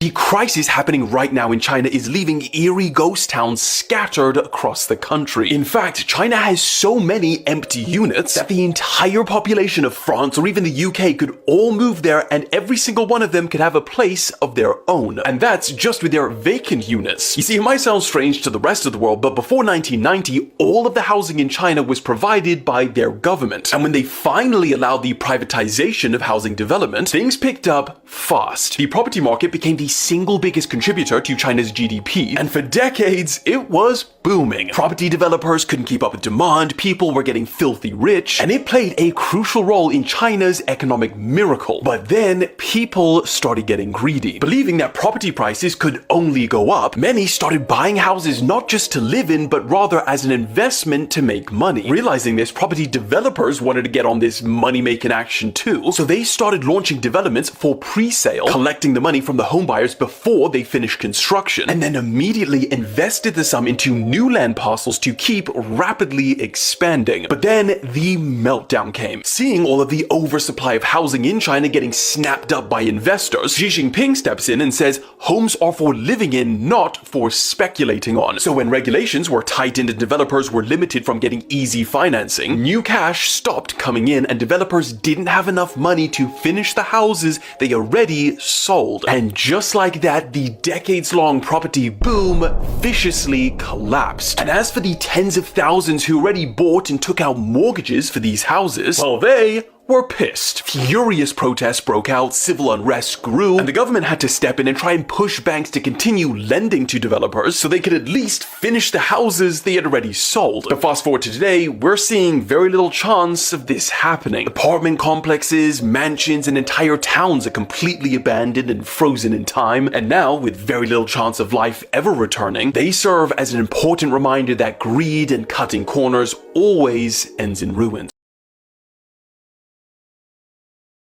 The crisis happening right now in China is leaving eerie ghost towns scattered across the country. In fact, China has so many empty units that the entire population of France or even the UK could all move there and every single one of them could have a place of their own. And that's just with their vacant units. You see, it might sound strange to the rest of the world, but before 1990, all of the housing in China was provided by their government. And when they finally allowed the privatization of housing development, things picked up fast. The property market became the single biggest contributor to China's GDP, and for decades it was booming. Property developers couldn't keep up with demand, people were getting filthy rich, and it played a crucial role in China's economic miracle. But then people started getting greedy. Believing that property prices could only go up, many started buying houses not just to live in, but rather as an investment to make money. Realizing this, property developers wanted to get on this money-making action too, so they started launching developments for pre-sale, collecting the money from the home buyers before they finished construction, and then immediately invested the sum into new land parcels to keep rapidly expanding. But then the meltdown came. Seeing all of the oversupply of housing in China getting snapped up by investors, Xi Jinping steps in and says homes are for living in, not for speculating on. So when regulations were tightened and developers were limited from getting easy financing, new cash stopped coming in and developers didn't have enough money to finish the houses they already sold. And just like that, the decades-long property boom viciously collapsed. And as for the tens of thousands who already bought and took out mortgages for these houses, well, they were pissed. Furious protests broke out, civil unrest grew, and the government had to step in and try and push banks to continue lending to developers so they could at least finish the houses they had already sold. But fast forward to today, we're seeing very little chance of this happening. Apartment complexes, mansions, and entire towns are completely abandoned and frozen in time, and now, with very little chance of life ever returning, they serve as an important reminder that greed and cutting corners always ends in ruin.